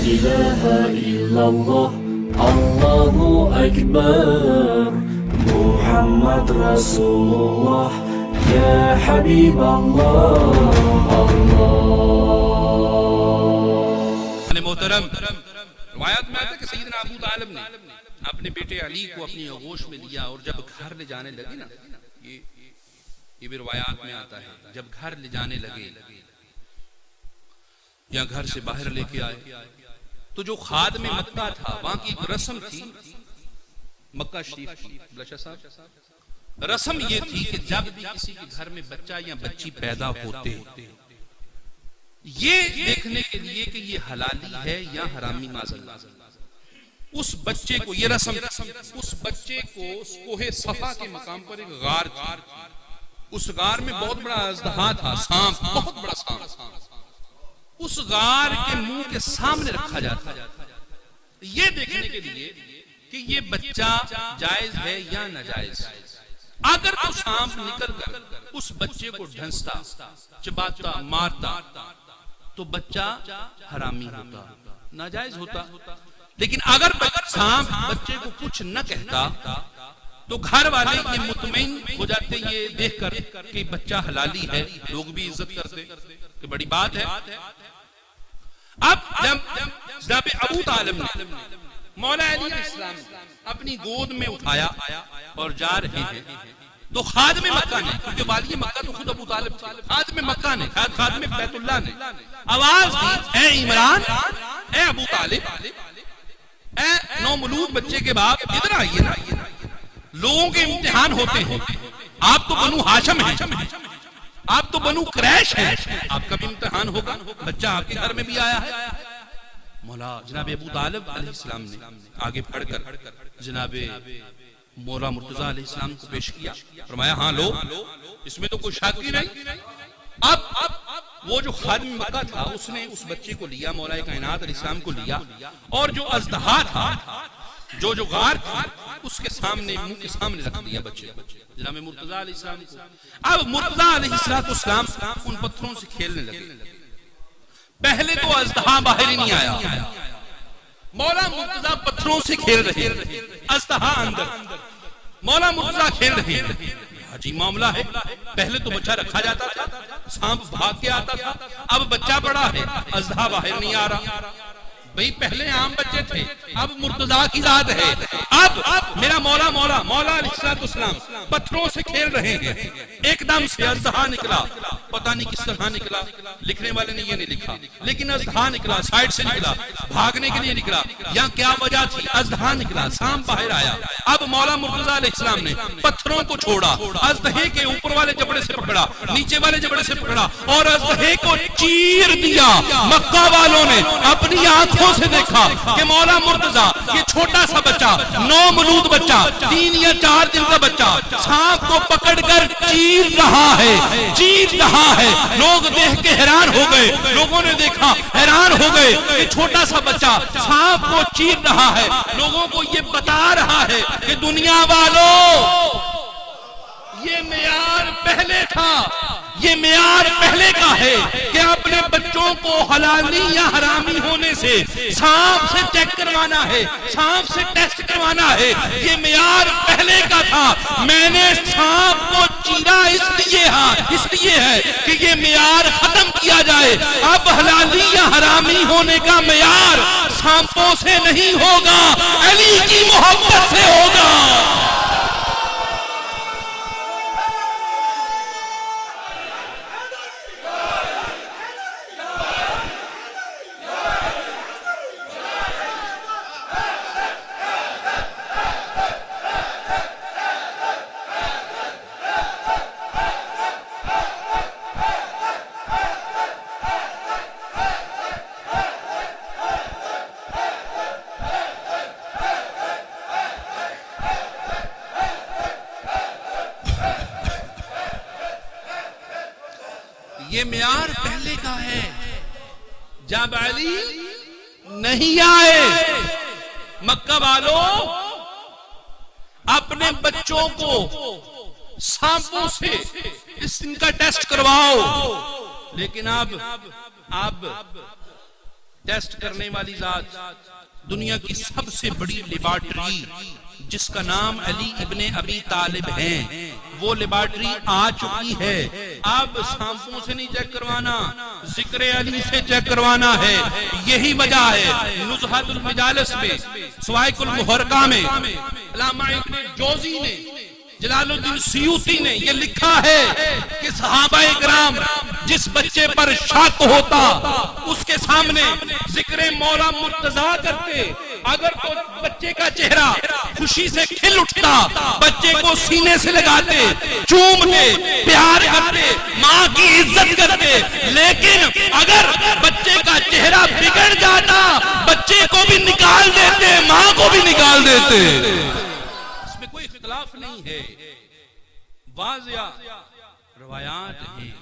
ilaha illallah, Allahu akbar, Muhammad Rasulullah, ya Habib Allah। मोहतरम, रिवायत में आता है कि सैयदना अबू तालिब ने अपने बेटे अली को अपनी आगोश में लिया और जब घर ले जाने लगे ना, ये भी रिवायत में आता है, जब घर ले जाने लगे या घर से बाहर लेके आए तो जो खादिम मक्का था, वहां की एक रस्म थी, मक्का शरीफ की रस्म ये थी कि जब भी किसी के घर में बच्चा या बच्ची पैदा होते ये देखने के लिए कि ये हलाली है या हरामी माज़अल्लाह, उस बच्चे को, ये रस्म, उस बच्चे को कोहे सफा के मकाम पर एक गार था, उस गार में बहुत बड़ा अजदहा था, सांप, बहुत बड़ा सांप, उस गार के मुंह के सामने रखा जाता ये देखने के लिए कि ये बच्चा जायज है या नाजायज। अगर तो सांप निकल कर उस बच्चे को ढंसता, चबाता, मारता तो बच्चा हरामी होता, नाजायज होता। लेकिन अगर सांप बच्चे को कुछ न कहता तो घर वाले ये मुतमईन हो जाते ये देखकर कि बच्चा हलाली है, लोग भी इज्जत करते, कि बड़ी बात है। अब जब अबू तालिब ने मौला अली अलैहिस्सलाम अपनी गोद में उठाया और जा रहे हैं तो खादिम मक्का ने, क्योंकि वाली मक्का तो खुद अबू तालिब, खादिम मक्का ने, खादिम बैतुल्लाह ने आवाज दी, ए इमरान, ए अबू तालिब, ए नौमलूद बच्चे के बाप, इधर आइए ना, लोगों के इम्तिहान होते हैं, आप तो बनु हाशम हैं, आप तो बनु क्रैश हैं, आपका भी इम्तिहान होगा, बच्चा आपके घर में भी आया है। मौला जनाब अबू तालिब अलैहिस्सलाम ने आगे बढ़कर जनाब मौला मुर्तजा अलैहिस्सलाम को पेश किया, फरमाया हाँ लो, इसमें तो कोई शक ही नहीं। अब वो जो खादिम मक्का था उसने उस बच्चे को लिया, मौला कायनात अलैहिस्सलाम को लिया और जो अजदहा था, जो गार था, उसके सामने, मुंह के सामने रख दिया बच्चे जनाब मुर्तजा अलैहिस्सलाम को। अब मुर्तजा अलैहिस्सलाम उन पत्थरों से खेलने लगे। पहले तो अजदहा बाहर ही नहीं आया, मौला मुर्तजा पत्थरों से खेल रहे, अजदहा अंदर, मौला मुर्तजा खेल रहे। अजीब मामला है, पहले तो बच्चा रखा जाता था, सांप भाग के आता था, अब बच्चा बड़ा है, अजदहा बाहर नहीं आ रहा। भाई पहले आम बच्चे थे, अब मुर्तजा की जात है। अब मेरा मौला अलैहिस्सलाम पत्थरों से खेल रहे हैं, एकदम से अजदहा निकला, पता नहीं किस तरह निकला, लिखने वाले ने ये नहीं लिखा, लेकिन अजदहा निकला, साइड से निकला, भागने के लिए निकला, या क्या वजह थी, अजदहा निकला, सांप बाहर आया। अब मौला मुर्तजा अलैहिस्सलाम ने पत्थरों को छोड़ा, अजदहे के ऊपर वाले जबड़े से पकड़ा, नीचे वाले जबड़े से पकड़ा और अजदहे को चीर दिया। मक्का वालों ने अपनी आंखों से देखा कि मौला मुर्तजा ये छोटा सा बच्चा, नौमलूद बच्चा, 3 या 4 दिन का बच्चा सांप को पकड़कर चीर रहा है। लोग देख के हैरान हो गए, लोगों ने देखा हैरान हो गए कि छोटा सा बच्चा सांप को चीर रहा है। लोगों को ये बता रहा है कि दुनिया वालों, ये मेयार पहले था, ये मेयार पहले का है कि अपने बच्चों को हलाली या हरामी होने से सांप से चेक करवाना है, सांप से टेस्ट करवाना है। ये मेयार पहले का था। मैंने सांप को चीरा इसलिए है कि ये मेयार खत्म किया जाए। अब हलाली या हरामी होने का मेयार सांपों से नहीं होगा, अली की मोहब्बत से होगा। ये मेयार पहले का है। जब अली नहीं आए, मक्का वालों अपने बच्चों को सांपों से इनका टेस्ट करवाओ। लेकिन अब टेस्ट करने वाली जात, दुनिया की सबसे बड़ी लेबॉर्टरी जिसका नाम अली इब्ने अबी तालिब है, वो लेबॉर्टरी आ चुकी है। अब सांपों से नहीं चेक करवाना, जिक्र अली से चेक करवाना है। यही वजह है नुज़हतुल मजालिस में, सवाइकुल मुहर्रका में अल्लामा इब्ने जोज़ी ने, जलालुद्दीन सुयूती ने ये लिखा है कि सहाबाए किराम जिस बच्चे पर शक होता उसके सामने जिक्र मौला मुर्तजा करते, अगर तो बच्चे का चेहरा खुशी से खिल उठता, बच्चे को सीने से लगाते, चूमते, प्यार करते, माँ की इज्जत करते। लेकिन अगर बच्चे का चेहरा बिगड़ जाता, बच्चे को भी निकाल देते, माँ को भी निकाल देते। इसमें कोई इख्तिलाफ नहीं है, वाज़िया रवायात हैं।